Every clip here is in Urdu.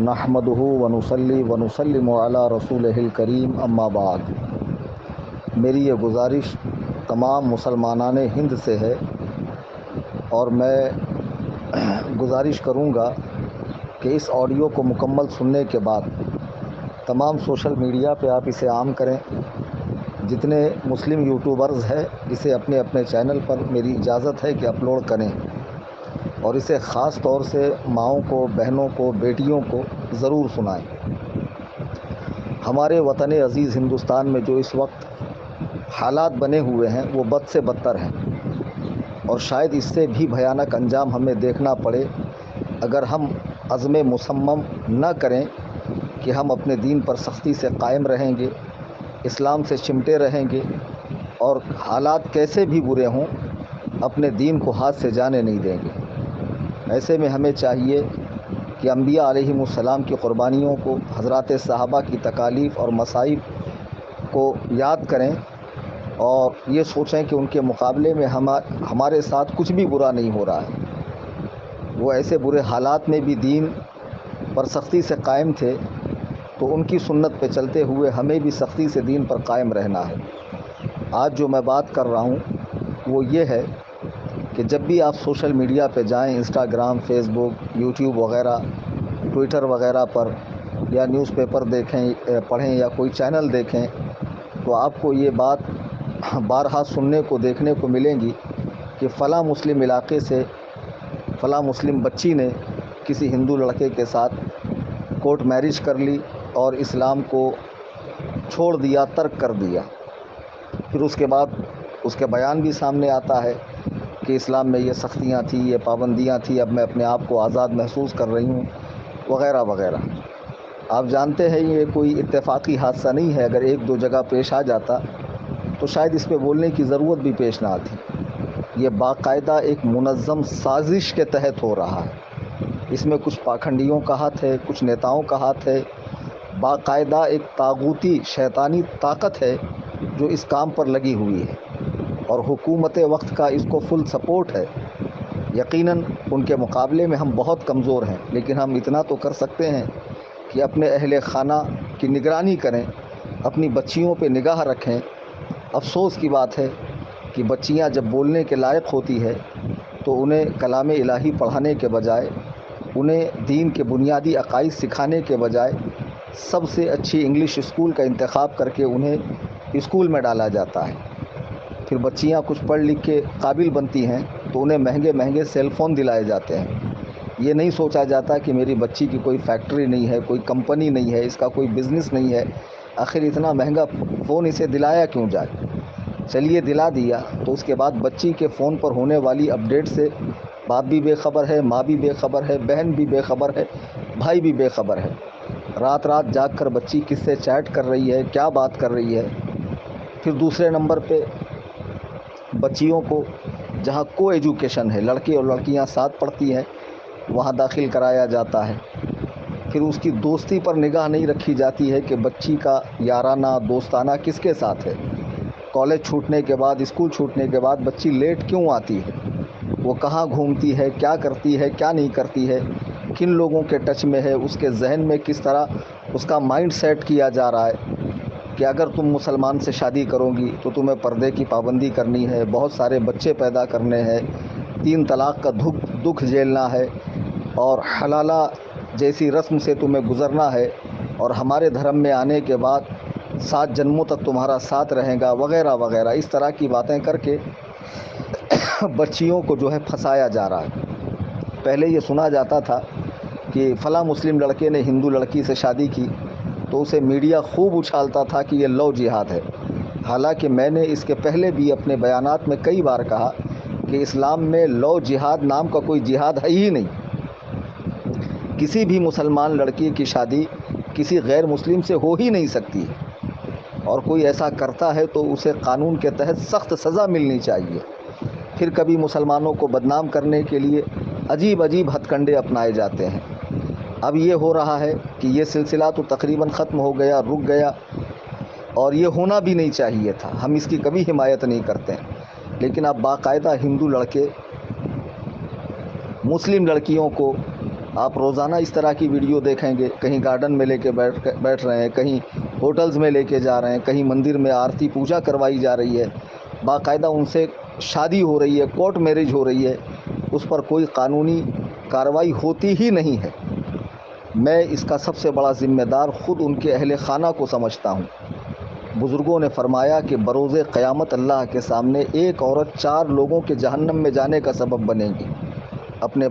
نحمدہ ونصلی ونسلم علی رسولہ الکریم اما بعد۔ میری یہ گزارش تمام مسلمانان ہند سے ہے اور میں گزارش کروں گا کہ اس آڈیو کو مکمل سننے کے بعد تمام سوشل میڈیا پہ آپ اسے عام کریں۔ جتنے مسلم یوٹیوبرز ہیں اسے اپنے اپنے چینل پر میری اجازت ہے کہ اپلوڈ کریں اور اسے خاص طور سے ماؤں کو، بہنوں کو، بیٹیوں کو ضرور سنائیں۔ ہمارے وطن عزیز ہندوستان میں جو اس وقت حالات بنے ہوئے ہیں وہ بد سے بدتر ہیں اور شاید اس سے بھی بھیانک انجام ہمیں دیکھنا پڑے اگر ہم عزم مصمم نہ کریں کہ ہم اپنے دین پر سختی سے قائم رہیں گے، اسلام سے چمٹے رہیں گے اور حالات کیسے بھی برے ہوں اپنے دین کو ہاتھ سے جانے نہیں دیں گے۔ ایسے میں ہمیں چاہیے کہ انبیاء علیہم السلام کی قربانیوں کو، حضرات صحابہ کی تکالیف اور مصائب کو یاد کریں اور یہ سوچیں کہ ان کے مقابلے میں ہمارے ساتھ کچھ بھی برا نہیں ہو رہا ہے۔ وہ ایسے برے حالات میں بھی دین پر سختی سے قائم تھے، تو ان کی سنت پہ چلتے ہوئے ہمیں بھی سختی سے دین پر قائم رہنا ہے۔ آج جو میں بات کر رہا ہوں وہ یہ ہے کہ جب بھی آپ سوشل میڈیا پہ جائیں، انسٹاگرام، فیس بک، یوٹیوب وغیرہ، ٹویٹر وغیرہ پر، یا نیوز پیپر دیکھیں، پڑھیں یا کوئی چینل دیکھیں، تو آپ کو یہ بات بارہا سننے کو، دیکھنے کو ملیں گی کہ فلاں مسلم علاقے سے فلاں مسلم بچی نے کسی ہندو لڑکے کے ساتھ کورٹ میرج کر لی اور اسلام کو چھوڑ دیا، ترک کر دیا۔ پھر اس کے بعد اس کے بیان بھی سامنے آتا ہے کہ اسلام میں یہ سختیاں تھیں، یہ پابندیاں تھیں، اب میں اپنے آپ کو آزاد محسوس کر رہی ہوں، وغیرہ وغیرہ۔ آپ جانتے ہیں یہ کوئی اتفاقی حادثہ نہیں ہے، اگر ایک دو جگہ پیش آ جاتا تو شاید اس پہ بولنے کی ضرورت بھی پیش نہ آتی۔ یہ باقاعدہ ایک منظم سازش کے تحت ہو رہا ہے۔ اس میں کچھ پاکھنڈیوں کا ہاتھ ہے، کچھ نیتاؤں کا ہاتھ ہے، باقاعدہ ایک طاغوتی شیطانی طاقت ہے جو اس کام پر لگی ہوئی ہے اور حکومت وقت کا اس کو فل سپورٹ ہے۔ یقیناً ان کے مقابلے میں ہم بہت کمزور ہیں، لیکن ہم اتنا تو کر سکتے ہیں کہ اپنے اہل خانہ کی نگرانی کریں، اپنی بچیوں پہ نگاہ رکھیں۔ افسوس کی بات ہے کہ بچیاں جب بولنے کے لائق ہوتی ہے تو انہیں کلام الہی پڑھانے کے بجائے، انہیں دین کے بنیادی عقائد سکھانے کے بجائے سب سے اچھی انگلش اسکول کا انتخاب کر کے انہیں اسکول میں ڈالا جاتا ہے۔ پھر بچیاں کچھ پڑھ لکھ کے قابل بنتی ہیں تو انہیں مہنگے مہنگے سیل فون دلائے جاتے ہیں۔ یہ نہیں سوچا جاتا کہ میری بچی کی کوئی فیکٹری نہیں ہے، کوئی کمپنی نہیں ہے، اس کا کوئی بزنس نہیں ہے، آخر اتنا مہنگا فون اسے دلایا کیوں جائے؟ چلیے دلا دیا تو اس کے بعد بچی کے فون پر ہونے والی اپڈیٹ سے باپ بھی بے خبر ہے، ماں بھی بے خبر ہے، بہن بھی بے خبر ہے، بھائی بھی بے خبر ہے۔ رات رات جاگ کر بچی کس سے چیٹ کر رہی ہے، کیا بات کر رہی ہے۔ پھر دوسرے نمبر پہ بچیوں کو جہاں کو ایجوکیشن ہے، لڑکے اور لڑکیاں ساتھ پڑھتی ہیں، وہاں داخل کرایا جاتا ہے۔ پھر اس کی دوستی پر نگاہ نہیں رکھی جاتی ہے کہ بچی کا یارانہ، دوستانہ کس کے ساتھ ہے۔ کالج چھوٹنے کے بعد، اسکول چھوٹنے کے بعد بچی لیٹ کیوں آتی ہے، وہ کہاں گھومتی ہے، کیا کرتی ہے، کیا نہیں کرتی ہے، کن لوگوں کے ٹچ میں ہے، اس کے ذہن میں کس طرح اس کا مائنڈ سیٹ کیا جا رہا ہے کہ اگر تم مسلمان سے شادی کرو گی تو تمہیں پردے کی پابندی کرنی ہے، بہت سارے بچے پیدا کرنے ہیں، 3 طلاق کا دکھ جھیلنا ہے اور حلالہ جیسی رسم سے تمہیں گزرنا ہے اور ہمارے دھرم میں آنے کے بعد 7 جنموں تک تمہارا ساتھ رہے گا، وغیرہ وغیرہ۔ اس طرح کی باتیں کر کے بچیوں کو جو ہے پھنسایا جا رہا ہے۔ پہلے یہ سنا جاتا تھا کہ فلاں مسلم لڑکے نے ہندو لڑکی سے شادی کی تو اسے میڈیا خوب اچھالتا تھا کہ یہ لو جہاد ہے۔ حالانکہ میں نے اس کے پہلے بھی اپنے بیانات میں کئی بار کہا کہ اسلام میں لو جہاد نام کا کوئی جہاد ہے ہی نہیں۔ کسی بھی مسلمان لڑکی کی شادی کسی غیر مسلم سے ہو ہی نہیں سکتی، اور کوئی ایسا کرتا ہے تو اسے قانون کے تحت سخت سزا ملنی چاہیے۔ پھر کبھی مسلمانوں کو بدنام کرنے کے لیے عجیب عجیب ہتھ کنڈے اپنائے جاتے ہیں۔ اب یہ ہو رہا ہے کہ یہ سلسلہ تو تقریباً ختم ہو گیا، رک گیا، اور یہ ہونا بھی نہیں چاہیے تھا، ہم اس کی کبھی حمایت نہیں کرتے ہیں۔ لیکن اب باقاعدہ ہندو لڑکے مسلم لڑکیوں کو آپ روزانہ اس طرح کی ویڈیو دیکھیں گے، کہیں گارڈن میں لے کے بیٹھ رہے ہیں، کہیں ہوٹلز میں لے کے جا رہے ہیں، کہیں مندر میں آرتی پوجا کروائی جا رہی ہے، باقاعدہ ان سے شادی ہو رہی ہے، کورٹ میرج ہو رہی ہے، اس پر کوئی قانونی کارروائی ہوتی ہی نہیں ہے۔ میں اس کا سب سے بڑا ذمہ دار خود ان کے اہل خانہ کو سمجھتا ہوں۔ بزرگوں نے فرمایا کہ بروز قیامت اللہ کے سامنے ایک عورت 4 لوگوں کے جہنم میں جانے کا سبب بنے گی۔ اپنے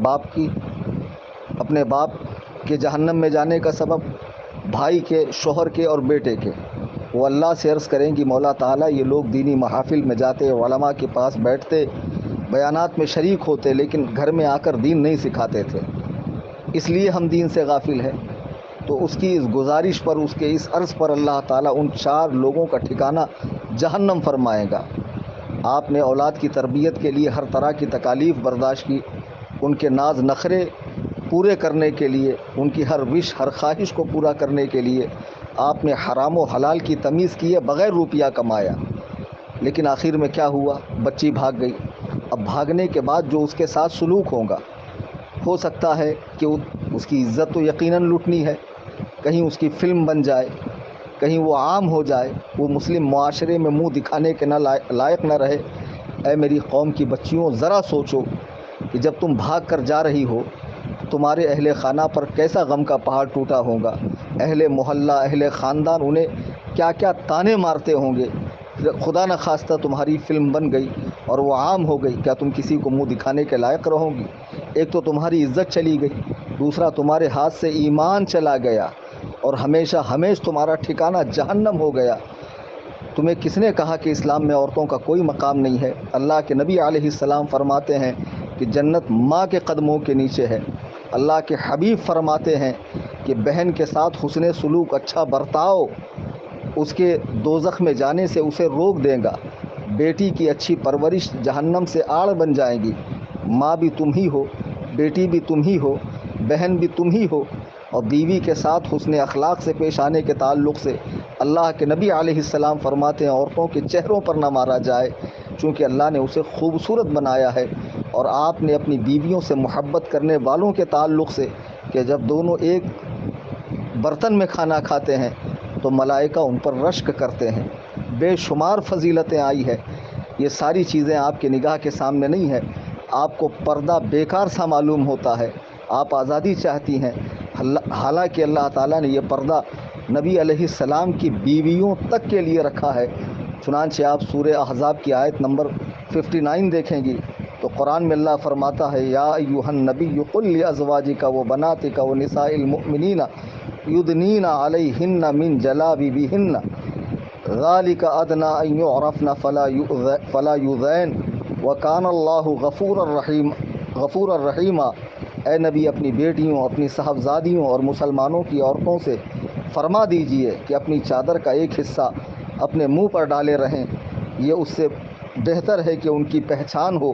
باپ کے جہنم میں جانے کا سبب، بھائی کے، شوہر کے اور بیٹے کے۔ وہ اللہ سے عرض کریں گی مولا تعالیٰ یہ لوگ دینی محافل میں جاتے، علماء کے پاس بیٹھتے، بیانات میں شریک ہوتے، لیکن گھر میں آ کر دین نہیں سکھاتے تھے، اس لیے ہم دین سے غافل ہیں۔ تو اس کی اس گزارش پر، اس کے اس عرض پر اللہ تعالیٰ ان 4 لوگوں کا ٹھکانہ جہنم فرمائے گا۔ آپ نے اولاد کی تربیت کے لیے ہر طرح کی تکالیف برداشت کی، ان کے ناز نخرے پورے کرنے کے لیے، ان کی ہر وش، ہر خواہش کو پورا کرنے کے لیے آپ نے حرام و حلال کی تمیز کی ہے، بغیر روپیہ کمایا۔ لیکن آخر میں کیا ہوا؟ بچی بھاگ گئی۔ اب بھاگنے کے بعد جو اس کے ساتھ سلوک ہوگا، ہو سکتا ہے کہ اس کی عزت تو یقیناً لوٹنی ہے، کہیں اس کی فلم بن جائے، کہیں وہ عام ہو جائے، وہ مسلم معاشرے میں منہ دکھانے کے لائق نہ رہے۔ اے میری قوم کی بچیوں، ذرا سوچو کہ جب تم بھاگ کر جا رہی ہو، تمہارے اہل خانہ پر کیسا غم کا پہاڑ ٹوٹا ہوگا، اہل محلہ، اہل خاندان انہیں کیا کیا طانے مارتے ہوں گے۔ خدا نہ خواستہ تمہاری فلم بن گئی اور وہ عام ہو گئی، کیا تم کسی کو منہ دکھانے کے لائق رہو گی؟ ایک تو تمہاری عزت چلی گئی، دوسرا تمہارے ہاتھ سے ایمان چلا گیا، اور ہمیشہ تمہارا ٹھکانہ جہنم ہو گیا۔ تمہیں کس نے کہا کہ اسلام میں عورتوں کا کوئی مقام نہیں ہے؟ اللہ کے نبی علیہ السلام فرماتے ہیں کہ جنت ماں کے قدموں کے نیچے ہے۔ اللہ کے حبیب فرماتے ہیں کہ بہن کے ساتھ حسن سلوک، اچھا برتاؤ، اس کے دوزخ میں جانے سے اسے روک دے گا۔ بیٹی کی اچھی پرورش جہنم سے آڑ بن جائے گی۔ ماں بھی تم ہی ہو، بیٹی بھی تم ہی ہو، بہن بھی تم ہی ہو۔ اور بیوی کے ساتھ حسن اخلاق سے پیش آنے کے تعلق سے اللہ کے نبی علیہ السلام فرماتے ہیں عورتوں کے چہروں پر نہ مارا جائے، چونکہ اللہ نے اسے خوبصورت بنایا ہے۔ اور آپ نے اپنی بیویوں سے محبت کرنے والوں کے تعلق سے کہ جب دونوں ایک برتن میں کھانا کھاتے ہیں تو ملائکہ ان پر رشک کرتے ہیں۔ بے شمار فضیلتیں آئی ہے۔ یہ ساری چیزیں آپ کی نگاہ کے سامنے نہیں ہے۔ آپ کو پردہ بیکار سا معلوم ہوتا ہے، آپ آزادی چاہتی ہیں، حالانکہ اللہ تعالیٰ نے یہ پردہ نبی علیہ السلام کی بیویوں تک کے لیے رکھا ہے۔ چنانچہ آپ سورہ احزاب کی آیت نمبر 59 دیکھیں گی تو قرآن میں اللہ فرماتا ہے یا ایھا النبی قل لازواجک وبناتک ونساء المؤمنین یدنین علیہن من جلابیبہن ذالک ادنی ان یعرفن فلا یؤذین وکان اللہ غفورا رحیما۔ اے نبی اپنی بیٹیوں، اپنی صاحبزادیوں اور مسلمانوں کی عورتوں سے فرما دیجئے کہ اپنی چادر کا ایک حصہ اپنے منہ پر ڈالے رہیں، یہ اس سے بہتر ہے کہ ان کی پہچان ہو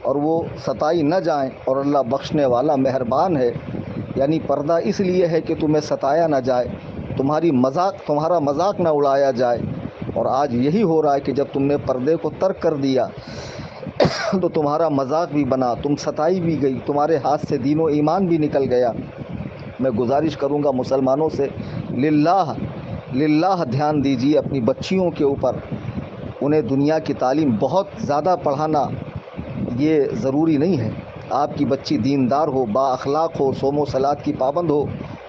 اور وہ ستائی نہ جائیں، اور اللہ بخشنے والا مہربان ہے۔ یعنی پردہ اس لیے ہے کہ تمہیں ستایا نہ جائے، تمہارا مذاق نہ اڑایا جائے۔ اور آج یہی ہو رہا ہے کہ جب تم نے پردے کو ترک کر دیا تو تمہارا مذاق بھی بنا، تم ستائی بھی گئی، تمہارے ہاتھ سے دین و ایمان بھی نکل گیا۔ میں گزارش کروں گا مسلمانوں سے، للہ دھیان دیجیے اپنی بچیوں کے اوپر۔ انہیں دنیا کی تعلیم بہت زیادہ پڑھانا یہ ضروری نہیں ہے۔ آپ کی بچی دیندار ہو، با اخلاق ہو، صوم و صلات کی پابند ہو،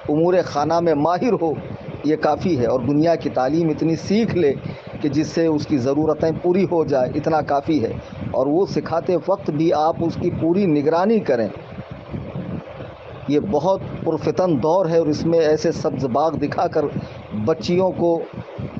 امور خانہ میں ماہر ہو، یہ کافی ہے۔ اور دنیا کی تعلیم اتنی سیکھ لے کہ جس سے اس کی ضرورتیں پوری ہو جائے، اتنا کافی ہے۔ اور وہ سکھاتے وقت بھی آپ اس کی پوری نگرانی کریں۔ یہ بہت پرفتن دور ہے اور اس میں ایسے سبز باغ دکھا کر بچیوں کو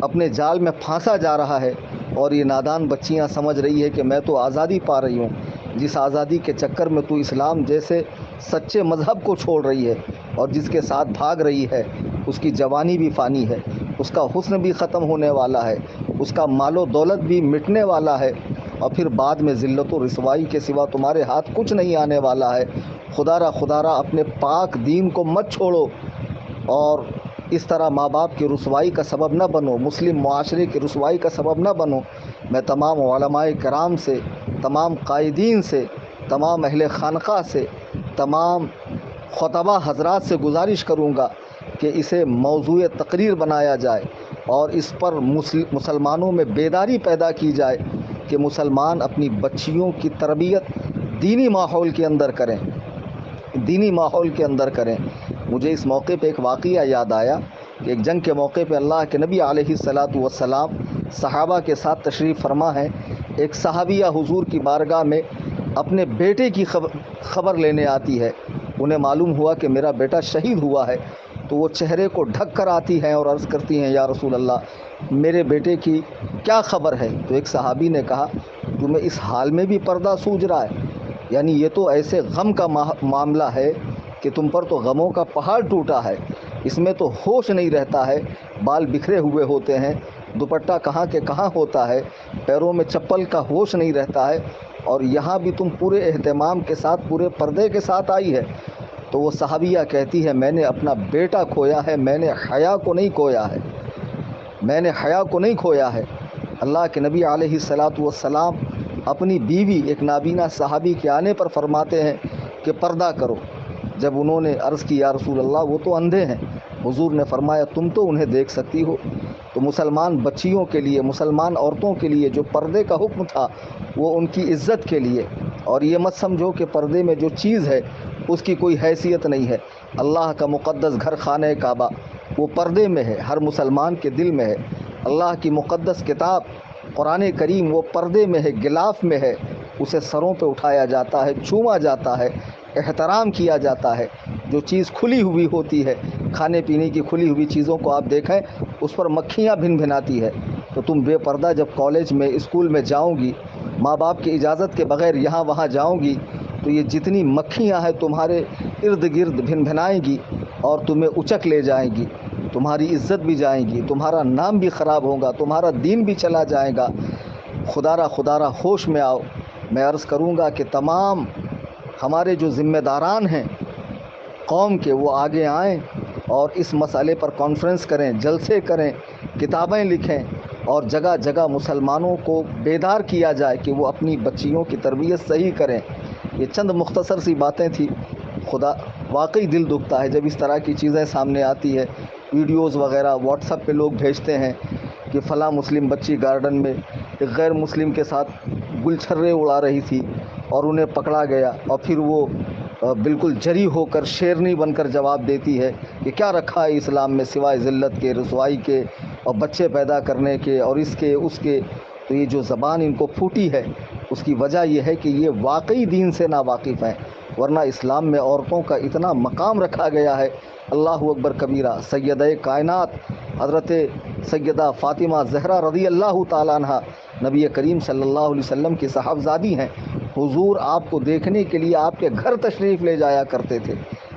اپنے جال میں پھانسا جا رہا ہے، اور یہ نادان بچیاں سمجھ رہی ہے کہ میں تو آزادی پا رہی ہوں۔ جس آزادی کے چکر میں تو اسلام جیسے سچے مذہب کو چھوڑ رہی ہے، اور جس کے ساتھ بھاگ رہی ہے، اس کی جوانی بھی فانی ہے، اس کا حسن بھی ختم ہونے والا ہے، اس کا مال و دولت بھی مٹنے والا ہے، اور پھر بعد میں ذلت و رسوائی کے سوا تمہارے ہاتھ کچھ نہیں آنے والا ہے۔ خدا را اپنے پاک دین کو مت چھوڑو، اور اس طرح ماں باپ کی رسوائی کا سبب نہ بنو، مسلم معاشرے کی رسوائی کا سبب نہ بنو۔ میں تمام علماء کرام سے، تمام قائدین سے، تمام اہل خانقاہ سے، تمام خطبہ حضرات سے گزارش کروں گا کہ اسے موضوع تقریر بنایا جائے اور اس پر مسلمانوں میں بیداری پیدا کی جائے کہ مسلمان اپنی بچیوں کی تربیت دینی ماحول کے اندر کریں، دینی ماحول کے اندر کریں۔ مجھے اس موقع پہ ایک واقعہ یاد آیا کہ ایک جنگ کے موقع پہ اللہ کے نبی علیہ الصلاۃ والسلام صحابہ کے ساتھ تشریف فرما ہیں۔ ایک صحابیہ حضور کی بارگاہ میں اپنے بیٹے کی خبر لینے آتی ہے۔ انہیں معلوم ہوا کہ میرا بیٹا شہید ہوا ہے، تو وہ چہرے کو ڈھک کر آتی ہیں اور عرض کرتی ہیں یا رسول اللہ میرے بیٹے کی کیا خبر ہے؟ تو ایک صحابی نے کہا تمہیں اس حال میں بھی پردہ سوج رہا ہے؟ یعنی یہ تو ایسے غم کا معاملہ ہے کہ تم پر تو غموں کا پہاڑ ٹوٹا ہے، اس میں تو ہوش نہیں رہتا ہے، بال بکھرے ہوئے ہوتے ہیں، دوپٹہ کہاں کے کہاں ہوتا ہے، پیروں میں چپل کا ہوش نہیں رہتا ہے، اور یہاں بھی تم پورے اہتمام کے ساتھ پورے پردے کے ساتھ آئی ہے۔ تو وہ صحابیہ کہتی ہے میں نے اپنا بیٹا کھویا ہے، میں نے حیا کو نہیں کھویا ہے، میں نے حیا کو نہیں کھویا ہے۔ اللہ کے نبی علیہ الصلاۃ والسلام اپنی بیوی ایک نابینا صحابی کے آنے پر فرماتے ہیں کہ پردہ کرو۔ جب انہوں نے عرض کی یا رسول اللہ وہ تو اندھے ہیں، حضور نے فرمایا تم تو انہیں دیکھ سکتی ہو۔ تو مسلمان بچیوں کے لیے، مسلمان عورتوں کے لیے جو پردے کا حکم تھا وہ ان کی عزت کے لیے، اور یہ مت سمجھو کہ پردے میں جو چیز ہے اس کی کوئی حیثیت نہیں ہے۔ اللہ کا مقدس گھر خانہ کعبہ وہ پردے میں ہے، ہر مسلمان کے دل میں ہے۔ اللہ کی مقدس کتاب قرآن کریم وہ پردے میں ہے، غلاف میں ہے، اسے سروں پہ اٹھایا جاتا ہے، چھوما جاتا ہے، احترام کیا جاتا ہے۔ جو چیز کھلی ہوئی ہوتی ہے، کھانے پینے کی کھلی ہوئی چیزوں کو آپ دیکھیں اس پر مکھیاں بھن بھناتی ہے، تو تم بے پردہ جب کالج میں اسکول میں جاؤ گی، ماں باپ کی اجازت کے بغیر یہاں وہاں جاؤ گی، تو یہ جتنی مکھیاں ہیں تمہارے ارد گرد بھن بھنائیں گی اور تمہیں اچک لے جائیں گی، تمہاری عزت بھی جائیں گی، تمہارا نام بھی خراب ہوگا، تمہارا دین بھی چلا جائے گا۔ خدا را ہوش میں آؤ۔ میں عرض کروں گا کہ تمام ہمارے جو ذمہ داران ہیں قوم کے وہ آگے آئیں اور اس مسئلے پر کانفرنس کریں، جلسے کریں، کتابیں لکھیں، اور جگہ جگہ مسلمانوں کو بیدار کیا جائے کہ وہ اپنی بچیوں کی تربیت صحیح کریں۔ یہ چند مختصر سی باتیں تھی۔ خدا واقعی دل دکھتا ہے جب اس طرح کی چیزیں سامنے آتی ہے۔ ویڈیوز وغیرہ واٹس ایپ پہ لوگ بھیجتے ہیں کہ فلاں مسلم بچی گارڈن میں ایک غیر مسلم کے ساتھ گل چھرے اڑا رہی تھی اور انہیں پکڑا گیا، اور پھر وہ بالکل جری ہو کر شیرنی بن کر جواب دیتی ہے کہ کیا رکھا ہے اسلام میں سوائے ذلت کے، رسوائی کے، اور بچے پیدا کرنے کے، اور اس کے اس کے۔ تو یہ جو زبان ان کو پھوٹی ہے اس کی وجہ یہ ہے کہ یہ واقعی دین سے ناواقف ہیں، ورنہ اسلام میں عورتوں کا اتنا مقام رکھا گیا ہے۔ اللہ اکبر کبیرہ۔ سیدہ کائنات حضرت سیدہ فاطمہ زہرا رضی اللہ تعالیٰ عنہ نبی کریم صلی اللہ علیہ وسلم کی صاحبزادی ہیں۔ حضور آپ کو دیکھنے کے لیے آپ کے گھر تشریف لے جایا کرتے تھے۔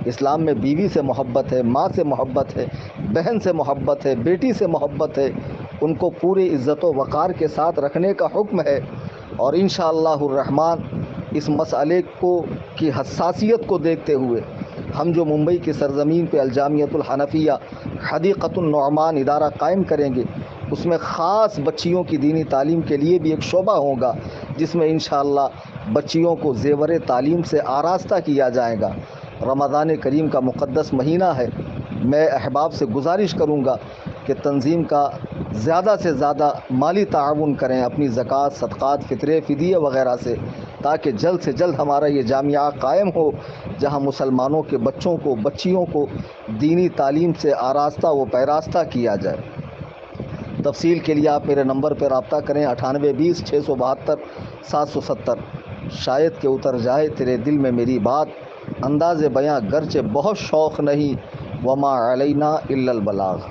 اسلام میں بیوی سے محبت ہے، ماں سے محبت ہے، بہن سے محبت ہے، بیٹی سے محبت ہے، ان کو پورے عزت و وقار کے ساتھ رکھنے کا حکم ہے۔ اور انشاءاللہ الرحمن اس مسئلے کی حساسیت کو دیکھتے ہوئے ہم جو ممبئی کی سرزمین پہ الجامعۃ الحنفیہ حدیقۃ النعمان ادارہ قائم کریں گے، اس میں خاص بچیوں کی دینی تعلیم کے لیے بھی ایک شعبہ ہوگا، جس میں انشاءاللہ بچیوں کو زیور تعلیم سے آراستہ کیا جائے گا۔ رمضان کریم کا مقدس مہینہ ہے، میں احباب سے گزارش کروں گا کہ تنظیم کا زیادہ سے زیادہ مالی تعاون کریں اپنی زکوٰۃ، صدقات، فطرے، فدیے وغیرہ سے، تاکہ جلد سے جلد ہمارا یہ جامعہ قائم ہو جہاں مسلمانوں کے بچوں کو، بچیوں کو دینی تعلیم سے آراستہ و پیراستہ کیا جائے۔ تفصیل کے لیے آپ میرے نمبر پر رابطہ کریں 9820 672 770۔ شاید کہ اتر جائے تیرے دل میں میری بات، انداز بیاں گرچہ بہت شوق نہیں، وما علینا الا البلاغ۔